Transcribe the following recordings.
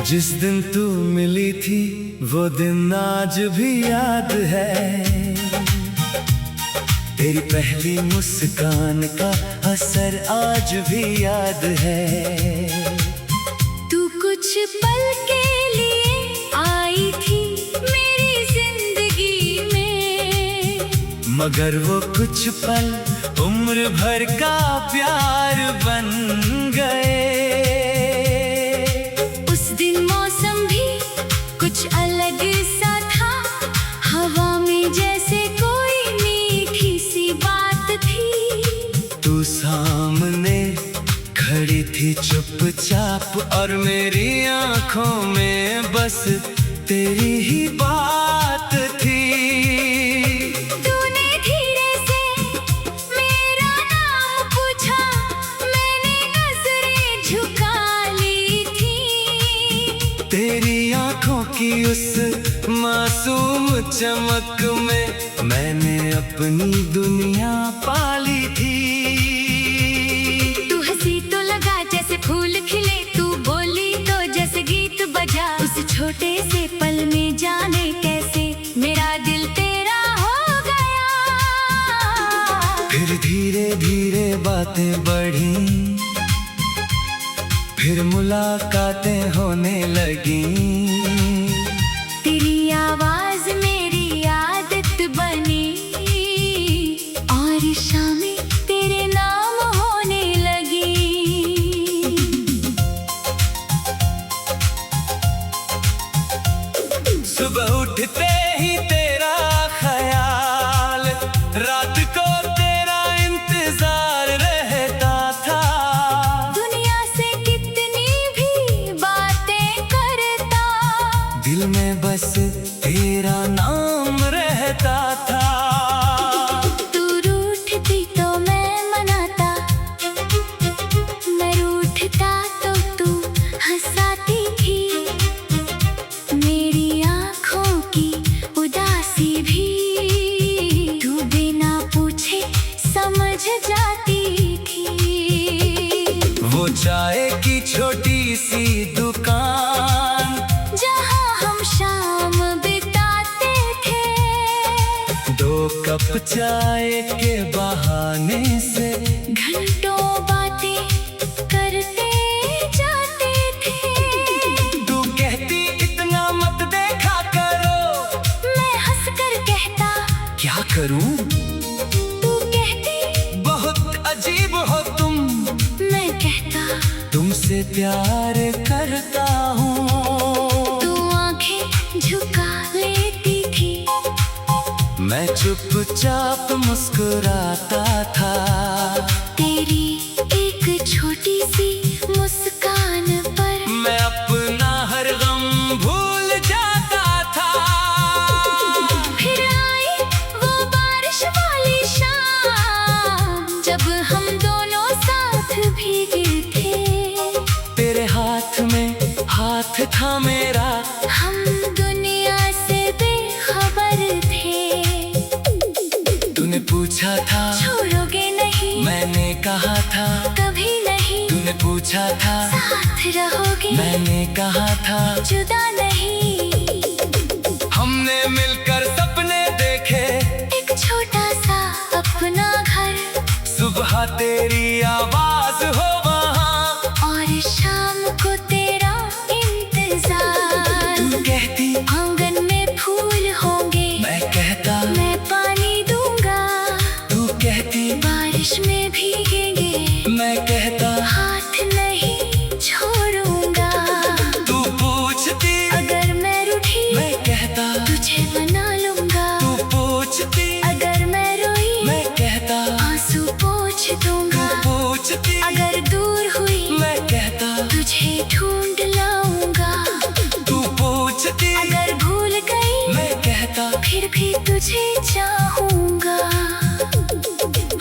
जिस दिन तू मिली थी वो दिन आज भी याद है। तेरी पहली मुस्कान का असर आज भी याद है। तू कुछ पल के लिए आई थी मेरी जिंदगी में, मगर वो कुछ पल उम्र भर का प्यार बन गए। उस दिन मौसम भी कुछ अलग सा था, हवा में जैसे कोई मीठी सी बात थी। तू सामने खड़ी थी चुपचाप और मेरी आंखों में बस तेरी ही बात थी। तूने धीरे से मेरा नाम पूछा, मैंने नजरें झुका ली थी। तेरी आंखों की उस मासूम चमक में मैंने अपनी दुनिया पाली थी। तू हंसी तो लगा जैसे फूल खिले, तू बोली तो जैसे गीत बजा। उस छोटे से पल में जाने कैसे मेरा दिल तेरा हो गया। फिर धीरे धीरे बातें बढ़ी, फिर मुलाकातें होने लगी। तेरी आवाज मेरी आदत बनी और शामें तेरे नाम होने लगी। सुबह उठते ही तेरा ख्याल, रात को तेरा इंतजार रहता था। दुनिया से कितनी भी बातें करता, दिल में बस तेरा नाम रहता था। तू रूठती तो मैं मनाता, मैं रूठता तो तू हंसाती थी। मेरी आँखों की उदासी भी तू बिना पूछे समझ जाती थी। वो चाय की छोटी सी दुकान जहाँ हम शाम बिताते थे, 2 कप चाय के बहाने से घंटों बातें करते जाते थे। तू कहती इतना मत देखा करो, मैं हंसकर कहता क्या करूं? तू कहती बहुत अजीब हो तुम, मैं कहता तुमसे प्यार करता हूँ। तू आंखें झुका लेती थी, मैं चुपचाप मुस्कुराता था। तेरी एक छोटी सी मुस्कान पर मैं अपना हर गम भूल जाता था। फिर आई वो बारिश वाली शाम, जब हम दोनों साथ भीगे थे। तेरे हाथ में हाथ था मेरा, हम दुनिया से बेखबर थे। तूने पूछा था छोड़ोगे नहीं, मैंने कहा था कभी नहीं। तूने पूछा था साथ रहोगे, मैंने कहा था जुदा नहीं। हमने मिलकर सपने देखे, एक छोटा सा अपना घर, सुबह तेरी आवाज हो वहाँ, और शाम को तेरा इंतजार। तू कहती आंगन में फूल होंगे, मैं कहता मैं पानी दूंगा। तू कहती बारिश में भीगेंगे, मैं कहता हाथ नहीं छोड़ूंगा। तू पूछती अगर मैं रूठी, मैं कहता तुझे मना लूंगा। तू पूछती अगर मैं रोई, मैं कहता आंसू पोंछ दूंगा। तू पूछती अगर दूर हुई, मैं कहता तुझे ढूंढ लाऊंगा। तू पूछती अगर भूल गई, मैं कहता फिर भी तुझे चाहूंगा।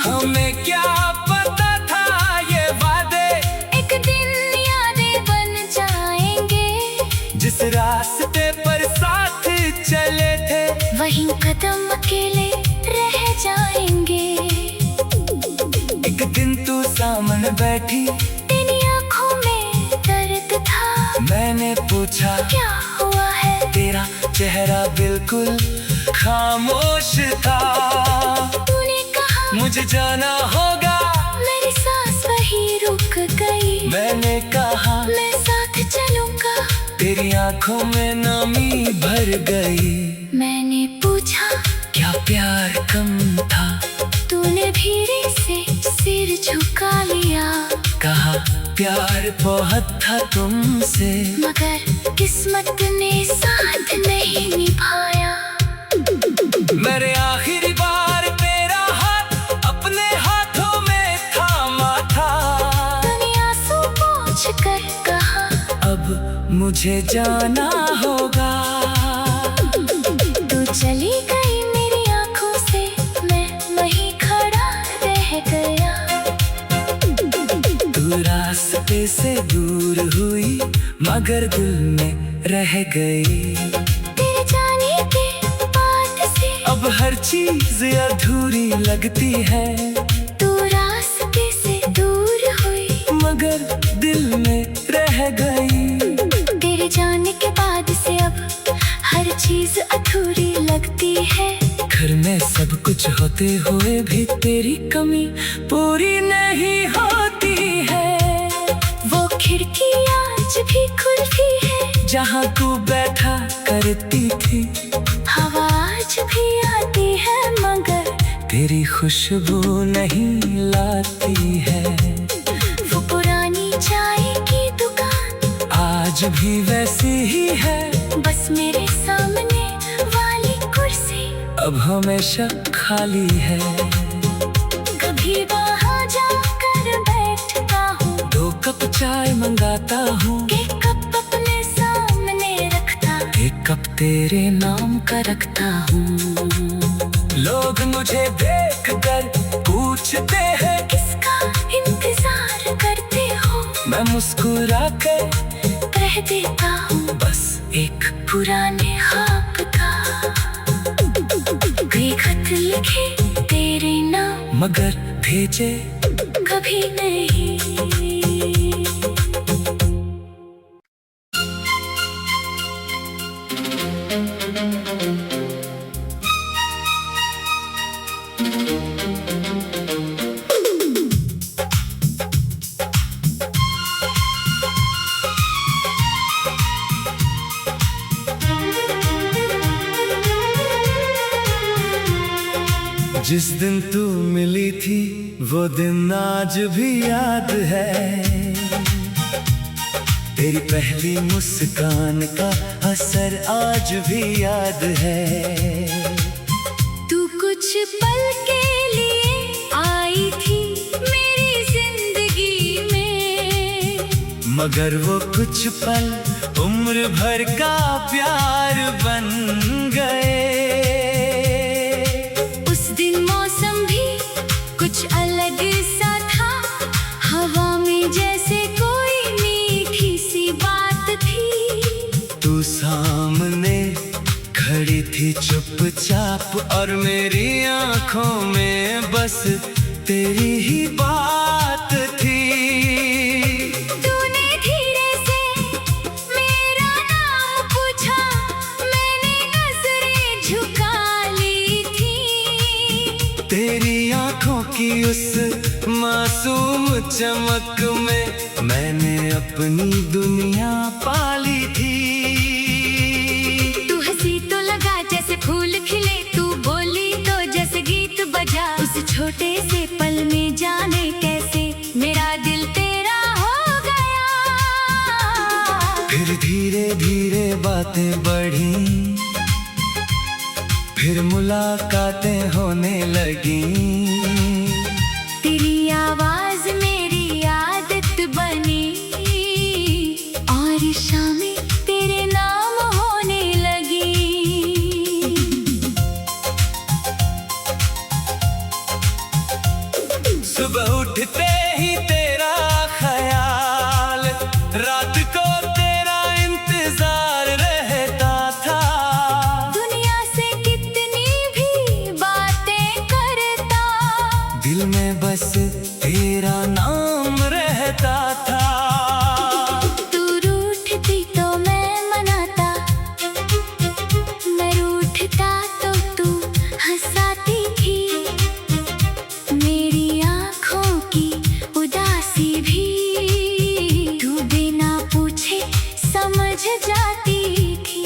हमें क्या पता था ये वादे में बैठी, तेरी आंखों में दर्द था। मैंने पूछा क्या हुआ है? तेरा चेहरा बिल्कुल खामोश था। तूने कहा मुझे जाना होगा, मेरी सांस वही रुक गई। मैंने कहा मैं साथ चलूंगा। तेरी आंखों में नमी भर गई। मैंने पूछा क्या प्यार कम था? तूने धीरे से सिर झुका लिया। कहा प्यार बहुत था तुमसे, मगर किस्मत ने साथ नहीं निभाया। मेरे आखिरी बार तेरा हाथ अपने हाथों में थामा था। तूने आंसू पोंछ कर कहा अब मुझे जाना होगा। तू चली गई मेरी आंखों से, मैं वहीं खड़ा रह गया। तू रास्ते से दूर हुई, मगर दिल में रह गई। तेरे जाने के बाद से अब हर चीज अधूरी लगती है, तू रास्ते से दूर हुई। मगर दिल में रह गई। तेरे जाने के बाद से अब हर चीज अधूरी लगती है। घर में सब कुछ होते हुए भी तेरी कमी पूरी नहीं होती है। वो खिड़की आज भी खुलती है, जहाँ तू बैठा करती थी। हवा आज भी आती है, मगर तेरी खुशबू नहीं लाती है। वो पुरानी चाय की दुकान आज भी वैसी ही है, बस मेरे सामने वाली कुर्सी अब हमेशा खाली है। कभी वहाँ जाकर बैठता हूँ, 2 कप चाय मंगाता हूँ, एक कप अपने सामने रखता, 1 कप तेरे नाम का रखता हूँ। लोग मुझे देख कर पूछते हैं किसका इंतजार करते हो। मैं मुस्कुरा कर कह देता हूँ बस एक पुराने ख्वाब का। कई खत लिखे तेरे नाम, मगर भेजे कभी नहीं। जिस दिन तू मिली थी वो दिन आज भी याद है। तेरी पहली मुस्कान का असर आज भी याद है। तू कुछ पल के लिए आई थी मेरी जिंदगी में, मगर वो कुछ पल उम्र भर का प्यार बन गए। उस दिन मौसम भी कुछ अलग सा था, हवा में जैसे कोई मीठी सी बात थी। तू सामने खड़ी थी चुपचाप और मेरी आंखों में बस तेरी ही बात थी। तूने धीरे से मेरा नाम पूछा, मैंने नजरें झुका ली थी। तेरी आंखों की उस मासूम चमक में मैंने अपनी दुनिया पाली थी। तू हंसी तो लगा जैसे फूल खिले, तू बोली तो जैसे गीत बजा। उस छोटे से पल में जाने कैसे मेरा दिल तेरा हो गया। फिर धीरे धीरे बातें बढ़ी, फिर मुलाकातें होने लगी। तेरी आवाज मेरी आदत बनी और शामें तेरे नाम होने लगी। सुबह उठते ही तेरा ख्याल, रात को तेरा इंतजार रहता था। दुनिया से कितनी भी बातें करता, दिल में बस तेरा नाम रहता था। तू रूठती तो मैं मनाता, मैं रूठता तो तू हंसाती थी। मेरी आँखों की उदासी भी तू बिना पूछे समझ जाती थी।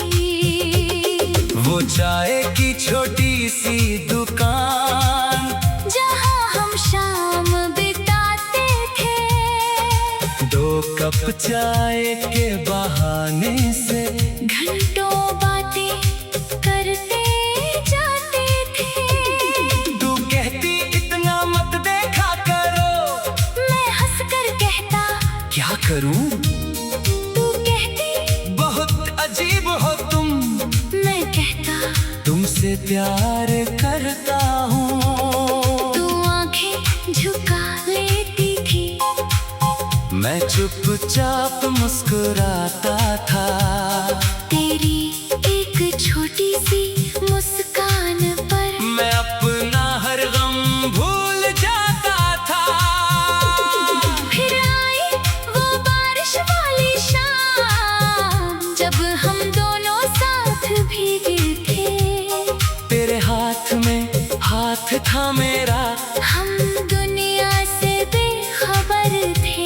वो चाय की छोटी सी दुकान जहाँ हम शाम बिताते थे, 2 कप चाय के बहाने से घंटों बातें करते जाते थे। तू कहती इतना मत देखा करो, मैं हंसकर कहता क्या करूं? तू कहती बहुत अजीब हो तुम, मैं कहता तुमसे प्यार करता हूँ। तू आंखें झुका लेती थी, मैं चुपचाप मुस्कुराता था। तेरी एक छोटी सी मुस्कान पर मैं अपना हर गम भूल जाता था। फिर आई वो बारिश वाली शाम, जब हम दोनों साथ भीगे थे। तेरे हाथ में हाथ था मेरा, हम दुनिया से बेखबर थे।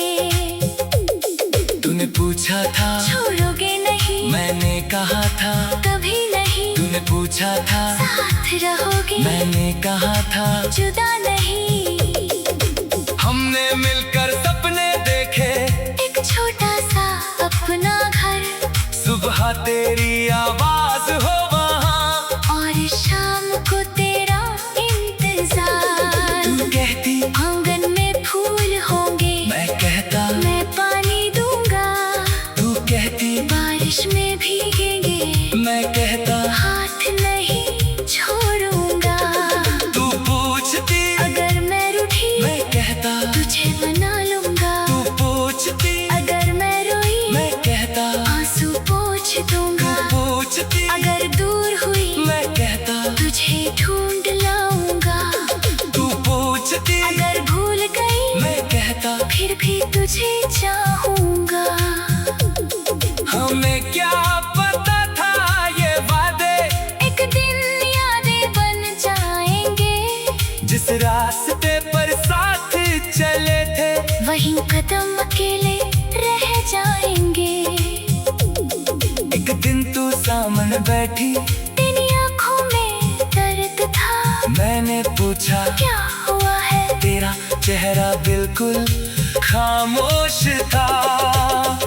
तूने पूछा था छोड़ोगे नहीं, मैंने कहा था कभी नहीं। तूने पूछा था साथ रहोगे, मैंने कहा था जुदा नहीं। हमने मिलकर सपने देखे, एक छोटा सा अपना घर, सुबह तेरी आवाज हो वहाँ, और शाम को तेरा इंतजार। तू कहती आंगन में फूल होंगे, मैं कहता मैं पानी दूंगा। तू कहती बारिश में भीगेंगे, मैं कहता हाथ नहीं छोड़ूंगा। तू पूछती अगर मैं रूठी, मैं कहता तुझे मना लूंगा। तू पूछती अगर मैं रोई, मैं कहता आंसू पोंछ दूंगा। तू पूछती अगर दूर हुई, मैं कहता तुझे ढूंढ लाऊंगा। तू पूछती अगर भूल गई, मैं कहता फिर भी तुझे चाहूंगा। हमें क्या पता था ये वादे एक दिन यादें बन जाएंगे, जिस रास्ते पर साथ चले थे, वहीं कदम अकेले रह जाएंगे। एक दिन तू सामने बैठी, तेरी आंखों में दर्द था। मैंने पूछा क्या हुआ है? तेरा चेहरा बिल्कुल खामोश था।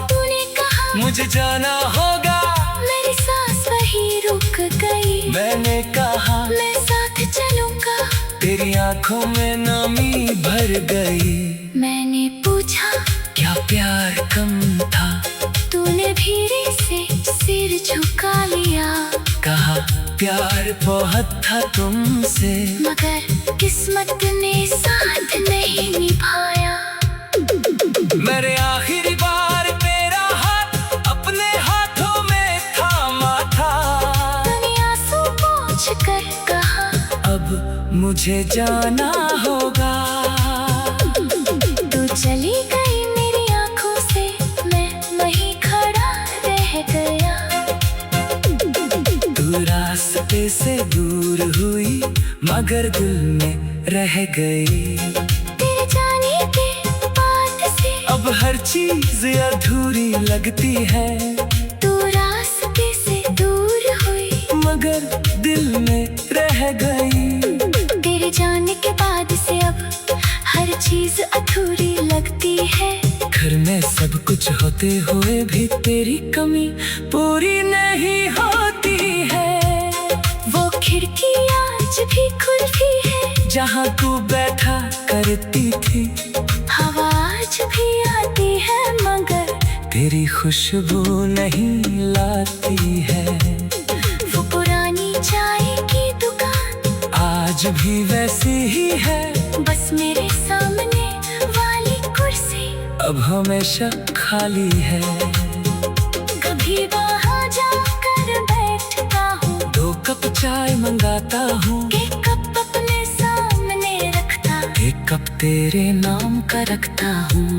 तूने कहा मुझे जाना होगा, मेरी सांस वहीं रुक गई। मैंने कहा मैं साथ चलूंगा। तेरी आंखों में नमी भर गई। मैंने पूछा क्या प्यार कम था? तूने धीरे से सिर झुका लिया। कहा प्यार बहुत था तुमसे, मगर किस्मत ने साथ नहीं निभाया। मेरे आखिरी बार तेरा हाथ अपने हाथों में थामा था। तूने आंसू पोंछ कर कहा अब मुझे जाना होगा। तू चली गई मेरी आंखों से, मैं वहीं खड़ा रह गया। तू रास्ते से दूर हुई, मगर दिल में रह गई। तेरे जाने के बाद से अब हर चीज अधूरी लगती है, तू रास्ते से दूर हुई, मगर दिल में रह गई। तेरे जाने के बाद से अब हर चीज अधूरी लगती है। घर में सब कुछ होते हुए भी तेरी कमी पूरी नहीं होती है। वो खिड़की आज भी खुलती है, जहाँ तू बैठा करती थी। हवा आज भी आती है, मगर तेरी खुशबू नहीं लाती है। वो पुरानी चाय की दुकान आज भी वैसी ही है, बस मेरे सामने वाली कुर्सी अब हमेशा खाली है। कभी वहाँ जाकर बैठता हूँ, 2 कप चाय मंगाता हूँ, एक कप अपने सामने रखता। एक कप तेरे नाम का रखता हूँ।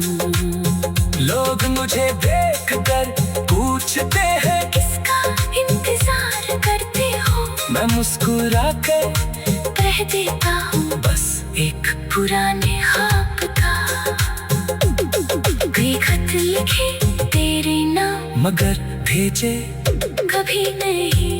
लोग मुझे देख कर पूछते हैं किसका इंतजार करते हो। मैं मुस्कुरा कर कह देता हूँ बस एक पुराने ख्वाब का। कई खत लिखे तेरे नाम मगर भेजे कभी नहीं।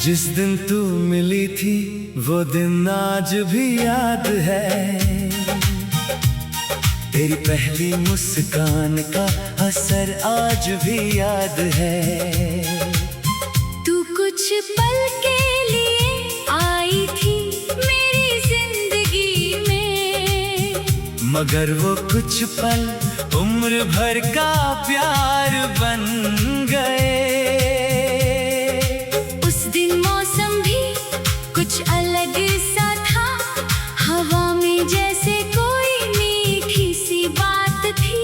जिस दिन तू मिली थी वो दिन आज भी याद है। तेरी पहली मुस्कान का असर आज भी याद है। तू कुछ पल के लिए आई थी मेरी जिंदगी में, मगर वो कुछ पल उम्र भर का प्यार बन गए। उस दिन मौसम भी कुछ अलग सा था, हवा में जैसे कोई मीठी सी बात थी।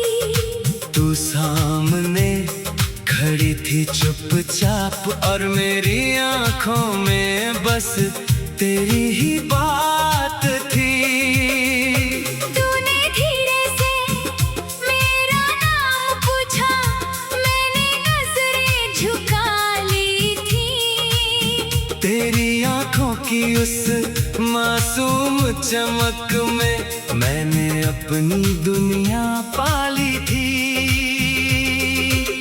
तू सामने खड़ी थी चुपचाप और मेरी आंखों में बस तेरी ही बात थी। तूने धीरे से मेरा नाम पूछा, मैंने नजरें झुका ली थी। तेरी आंखों की उस मासूम चमक में मैंने अपनी दुनिया पाली थी।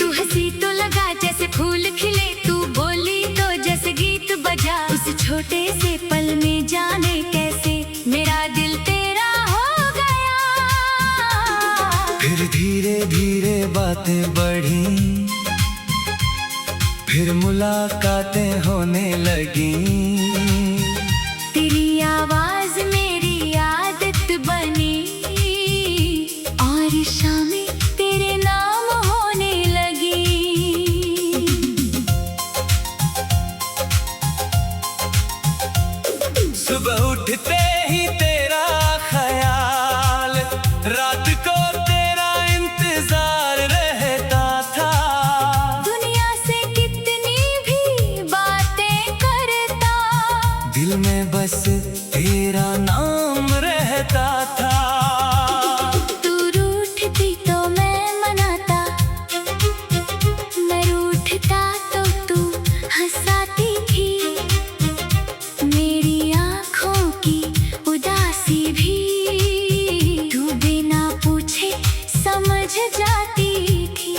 तू हंसी तो लगा जैसे फूल खिले, तू बोली तो जैसे गीत बजा। उस छोटे से पल में जाने कैसे मेरा दिल तेरा हो गया। फिर धीरे धीरे बातें बढ़ी, फिर मुलाकातें होने लगी। तेरी आवाज मेरी आदत बनी और शामें तेरे नाम होने लगी। सुबह उठते ही तेरा ख्याल, रात को तेरा इंतजार रहता था। दुनिया से कितनी भी बातें करता, दिल में बस तेरा नाम रहता था। तू रूठती तो मैं मनाता, मैं रूठता तो तू हंसाती थी। मेरी आँखों की उदासी भी तू बिना पूछे समझ जाती थी।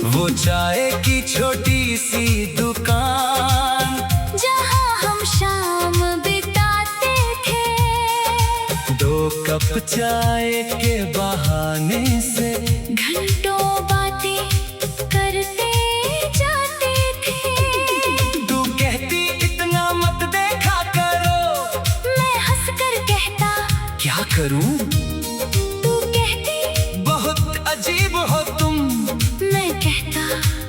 वो चाय की छोटी सी दुकान जहाँ हम शाम बिताते थे, 2 कप चाय के बहाने से घंटों बातें करते जाते थे। तू कहती इतना मत देखा करो, मैं हंसकर कहता क्या करूं? तू कहती बहुत अजीब हो तुम, मैं कहता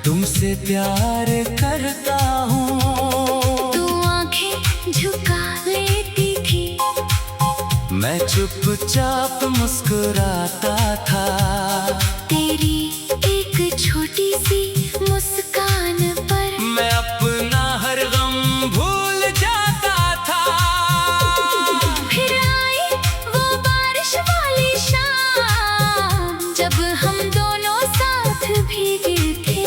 तुमसे प्यार करता हूँ। तू आंखें झुका लेती थी, मैं चुपचाप मुस्कुराता था। तेरी एक छोटी सी मुस्कान पर मैं अपना हर गम भूल जाता था। फिर आई वो बारिश वाली शाम, जब हम दोनों साथ भीगे थे।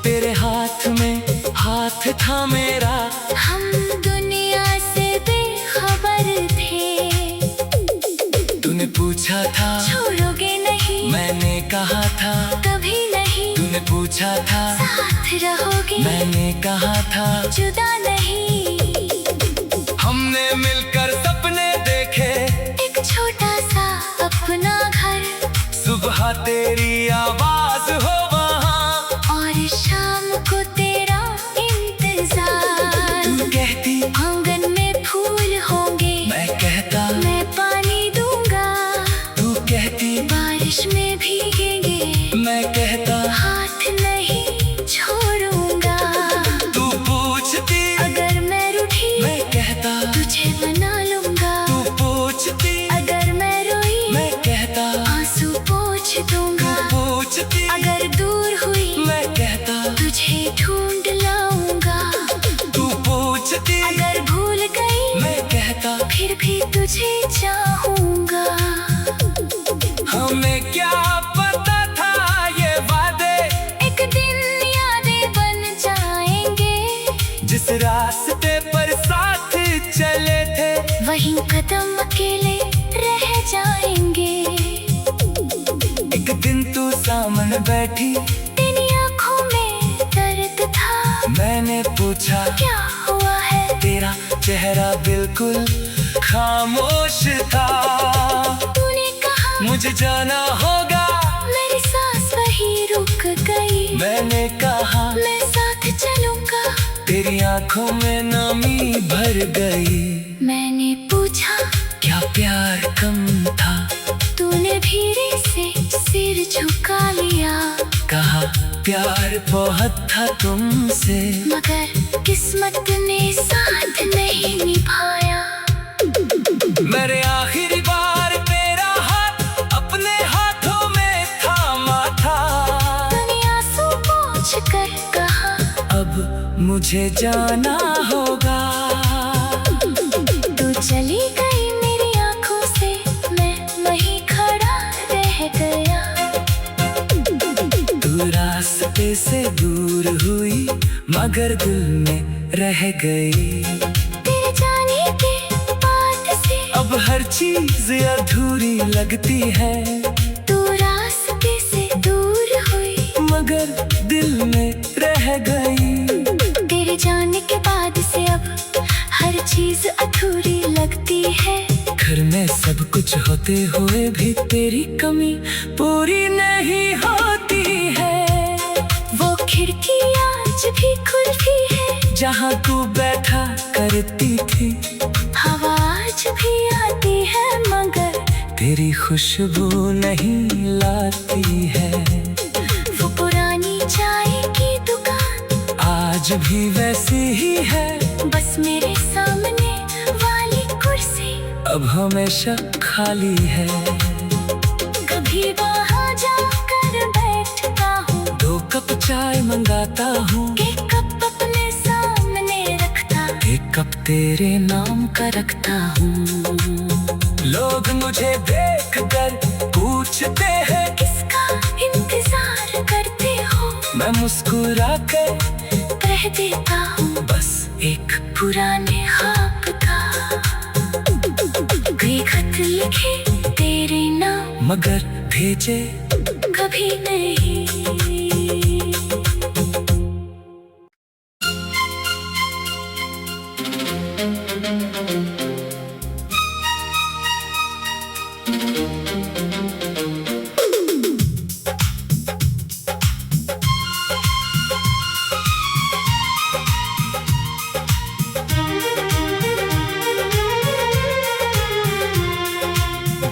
तेरे हाथ में हाथ था मेरा, हम दुनिया से बेखबर थे। तूने पूछा था छोड़ोगे नहीं, मैंने कहा था कभी नहीं। तूने पूछा था साथ रहोगे, मैंने कहा था जुदा नहीं। हमने मिलकर सपने देखे, एक छोटा सा अपना घर, सुबह तेरी आवाज हो वहाँ, और शाम को तेरा इंतजार। तू कहती आंगन में फूल होंगे, मैं कहता मैं पानी दूंगा। तू कहती बारिश में भीगेंगे, पूछती अगर दूर हुई मैं कहता तुझे ढूंढ लाऊंगा। तू पूछती अगर भूल गई मैं कहता फिर भी तुझे चाहूंगा। हमें क्या पता था ये वादे एक दिन यादें बन जाएंगे। जिस रास्ते पर साथ चले थे वहीं कदम अकेले रह जाएंगे। एक दिन तू सामने बैठी तेरी आंखों में दर्द था। मैंने पूछा क्या हुआ है? तेरा चेहरा बिल्कुल खामोश था। तूने कहा मुझे जाना होगा। मेरी सांस वहीं रुक गई। मैंने कहा मैं साथ चलूंगा। तेरी आंखों में नमी भर गई। मैंने पूछा क्या प्यार कम था? तूने धीरे से सिर झुका लिया। कहा प्यार बहुत था तुमसे मगर किस्मत ने साथ नहीं निभाया। मेरे आखिरी बार तेरा हाथ अपने हाथों में थामा था। तूने आंसू पोंछ कर कहा अब मुझे जाना होगा। तू चली गई मेरी आंखों से। मैं वहीं खड़ा रह गया। तू रास्ते से दूर हुई मगर दिल में रह गई। तेरे जाने के बाद से अब हर चीज अधूरी लगती है तू रास्ते से दूर हुई मगर दिल में रह गई। तेरे जाने के बाद से अब हर चीज अधूरी लगती है। घर में सब कुछ होते हुए भी तेरी कमी पूरी नहीं होती है। वो खिड़की आज भी खुलती है जहाँ तू बैठा करती थी। हवा आज भी आती है मगर तेरी खुशबू नहीं लाती है। वो पुरानी चाय की दुकान आज भी वैसी ही है। बस मेरे सामने वाली कुर्सी अब हमेशा खाली है। कभी वहाँ जाकर बैठता हूँ। 2 कप चाय मंगाता हूँ। एक कप अपने सामने रखता। 1 कप तेरे नाम का रखता हूँ। लोग मुझे देख कर पूछते हैं किसका इंतजार करते हो? मैं मुस्कुरा कर कह देता हूँ बस एक पुराने ख्वाब का। कई खत लिखे तेरे नाम मगर भेजे कभी नहीं।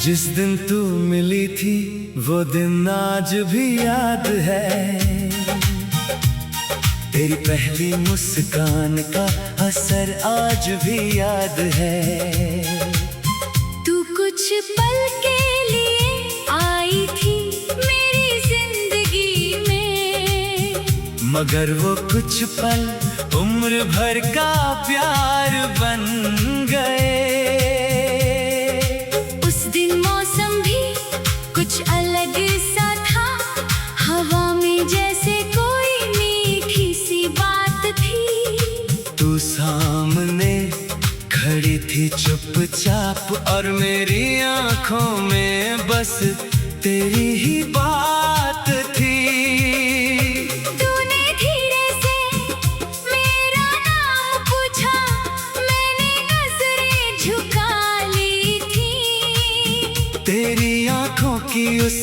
जिस दिन तू मिली थी वो दिन आज भी याद है। तेरी पहली मुस्कान का असर आज भी याद है। तू कुछ पल के लिए आई थी मेरी जिंदगी में मगर वो कुछ पल उम्र भर का प्यार बन गए। उस दिन मौसम भी कुछ अलग सा था। हवा में जैसे कोई मीठी सी बात थी। तू सामने खड़ी थी चुपचाप और मेरी आंखों में बस तेरी ही बात थी। तूने धीरे से मेरा नाम पूछा। मैंने नजरें झुका ली थी। तेरी आंखों की उस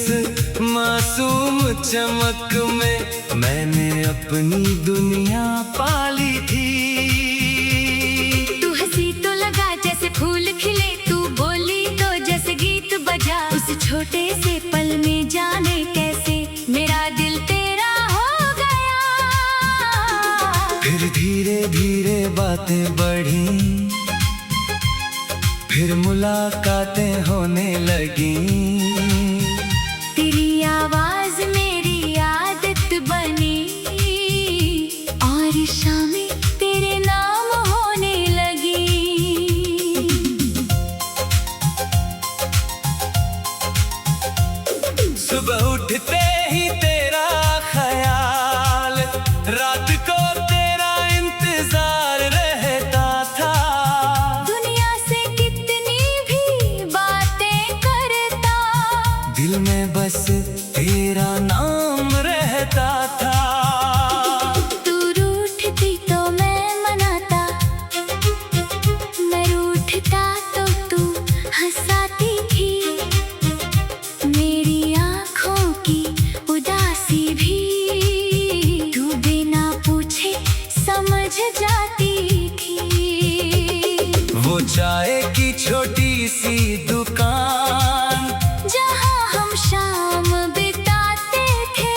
मासूम चमक में मैंने अपनी दुनिया पाली थी। तू हंसी तो लगा जैसे फूल खिले। तू बोली तो जैसे गीत बजा। उस छोटे से पल में जाने कैसे मेरा दिल तेरा हो गया। फिर धीरे धीरे बातें बढ़ी। फिर मुलाकातें होने लगी। तेरी आवाज मेरी रहता था। तू रूठती तो मैं मनाता, मैं रूठता तो तू हंसाती थी। मेरी आँखों की उदासी भी तू बिना पूछे समझ जाती थी। वो चाय की छोटी सी दुकान जहाँ हम शाम बिताते थे,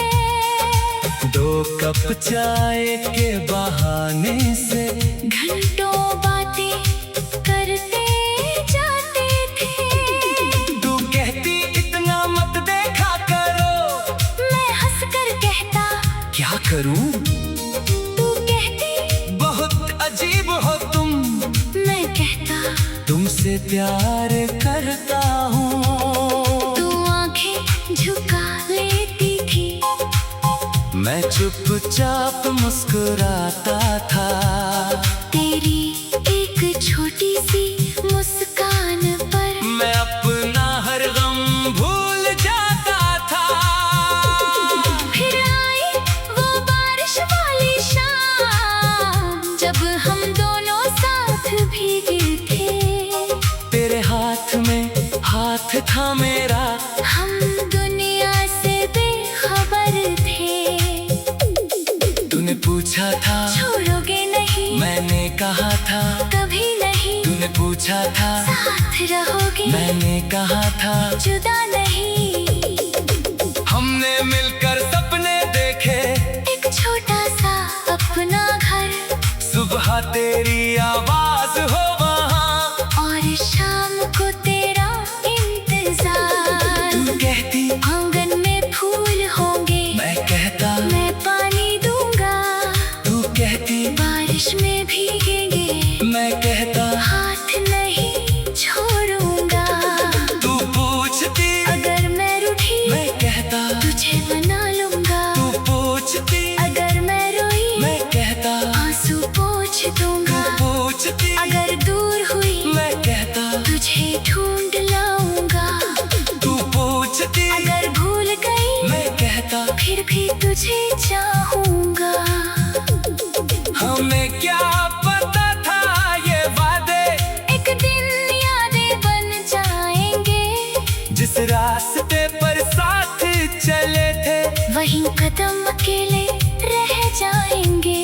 2 कप चाय के बहाने से घंटों बातें करते जाते थे। तू कहती इतना मत देखा करो, मैं हंसकर कहता क्या करूं? तू कहती बहुत अजीब हो तुम, मैं कहता तुमसे प्यार करता हूँ। तू आंखें झुका लेती थी, मैं चुपचाप मुस्कुराता था। तेरी एक छोटी सी मुस्कान पर मैं अपना हर गम भूल जाता था। फिर आई वो बारिश वाली शाम, जब हम दोनों साथ भीगे थे। तेरे हाथ में हाथ था मेरा, हम दुनिया से बेखबर थे। तूने पूछा था छोड़ोगे नहीं, मैंने कहा था कभी नहीं। तूने पूछा था साथ रहोगे, मैंने कहा था जुदा नहीं। हमने मिलकर सपने देखे, एक छोटा सा अपना घर, सुबह तेरी आवाज हो वहाँ। और शाम को तेरा इंतजार। तू कहती आंगन में फूल होंगे, मैं कहता मैं पानी दूंगा। तू कहती बारिश में भीगेंगे, मैं कहता हाथ नहीं छोड़ूंगा। तू पूछती अगर मैं रूठी, मैं कहता तुझे मना लूंगा। तू पूछती अगर मैं रोई, मैं कहता आंसू पोंछ तू दूंगा। पूछती अगर दूर हुई, मैं कहता तुझे ढूंढ लाऊंगा। तू पूछती अगर भूल गई, मैं कहता फिर भी तुझे चाहूंगा। हमें क्या पता था ये वादे एक दिन यादें बन जाएंगे, जिस रास्ते पर साथ चले थे वहीं कदम अकेले रह जाएंगे।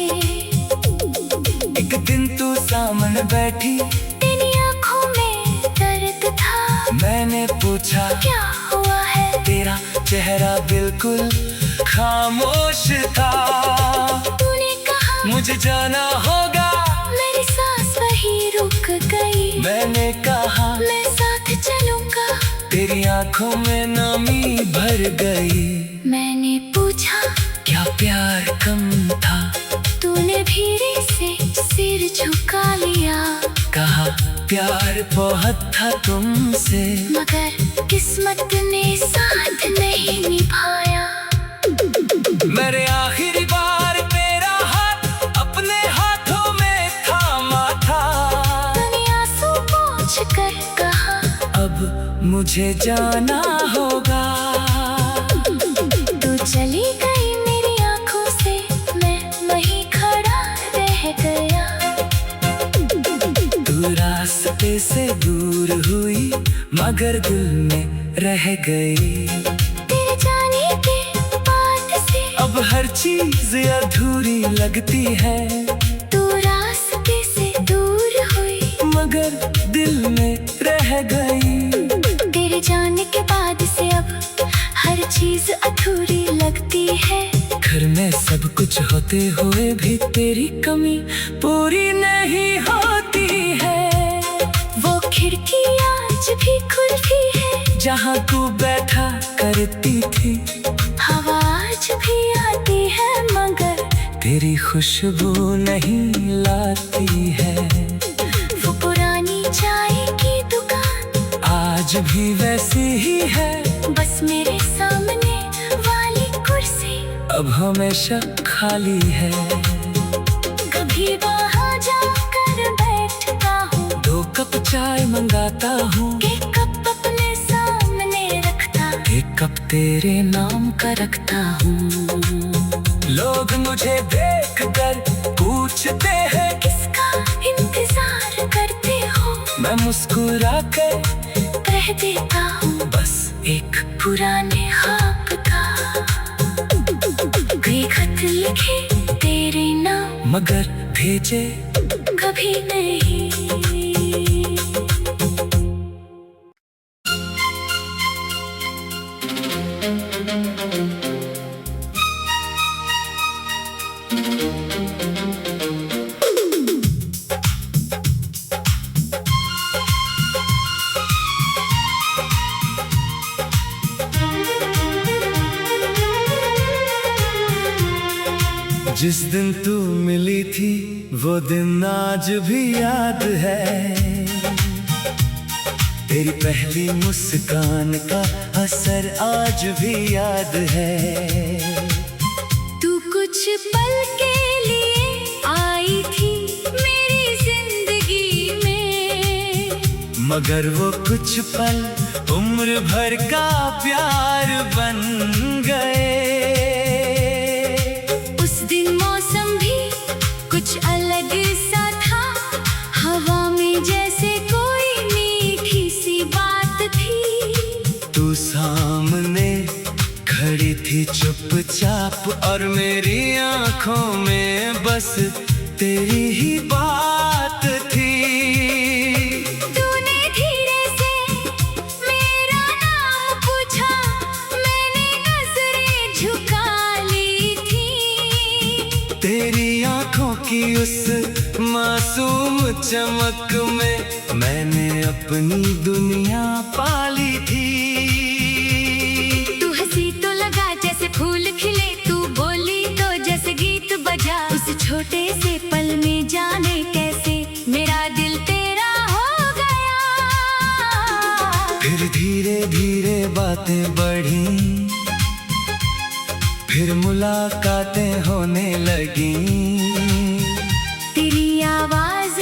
एक दिन तू सामने बैठी, तेरी आंखों में दर्द था, मैंने पूछा क्या हुआ है? तेरा चेहरा बिल्कुल खामोश था। तूने कहा मुझे जाना होगा, मेरी सांस वहीं रुक गई। मैंने कहा मैं साथ चलूंगा, तेरी आंखों में नमी भर गई। मैंने पूछा क्या प्यार कम था? तूने धीरे से सिर झुका लिया। कहा प्यार बहुत था तुमसे, मगर किस्मत ने साथ नहीं निभाया। मेरे आखिरी बार तेरा हाथ अपने हाथों में थामा था। तूने आंसू पोंछ कर कहा अब मुझे जाना होगा। तू चली गई मेरी आंखों से, मैं वहीं खड़ा रह गया। तू रास्ते से दूर हुई मगर दिल में रह गई। तेरे जाने के बाद से अब हर चीज अधूरी लगती है, तू रास्ते से दूर हुई मगर दिल में रह गई। तेरे जाने के बाद से अब हर चीज अधूरी लगती है। घर में सब कुछ होते हुए भी तेरी कमी पूरी नहीं होती है। वो खिड़की आज भी खुलती है, जहाँ तू बैठा करती थी, हवा आज भी आती है मगर तेरी खुशबू नहीं लाती है। वो पुरानी चाय की दुकान आज भी वैसी ही है, बस मेरे सामने वाली कुर्सी अब हमेशा खाली है। कभी वहाँ जाकर बैठता हूँ, 2 कप चाय मंगाता हूँ, एक कप अपने सामने रखता, 1 कप तेरे नाम का रखता हूँ। लोग मुझे देख कर पूछते हैं किसका इंतजार करते हो, मैं मुस्कुरा कर कह देता हूँ बस एक पुराने ख्वाब का। कई खत लिखे तेरे नाम मगर भेजे कभी नहीं। जिस दिन तू मिली थी वो दिन आज भी याद है। तेरी पहली मुस्कान का असर आज भी याद है। तू कुछ पल के लिए आई थी मेरी जिंदगी में, मगर वो कुछ पल उम्र भर का प्यार बन गए। उस दिन मौसम भी कुछ अलग सा था, हवा में जैसे कोई मीठी सी बात थी। तू सामने खड़ी थी चुपचाप और मेरी आंखों में बस तेरी ही बात थी। तूने धीरे से मेरा नाम पूछा, मैंने नजरें झुका ली थी। तेरी आंखों की उस मासूम चमक में मैंने अपनी दुनिया पाली थी। तू हंसी तो लगा जैसे फूल खिले, तू बोली तो जैसे गीत बजा। उस छोटे से पल में जाने कैसे मेरा दिल तेरा हो गया। फिर धीरे धीरे बातें बढ़ी, फिर मुलाकातें होने लगी। तेरी आवाज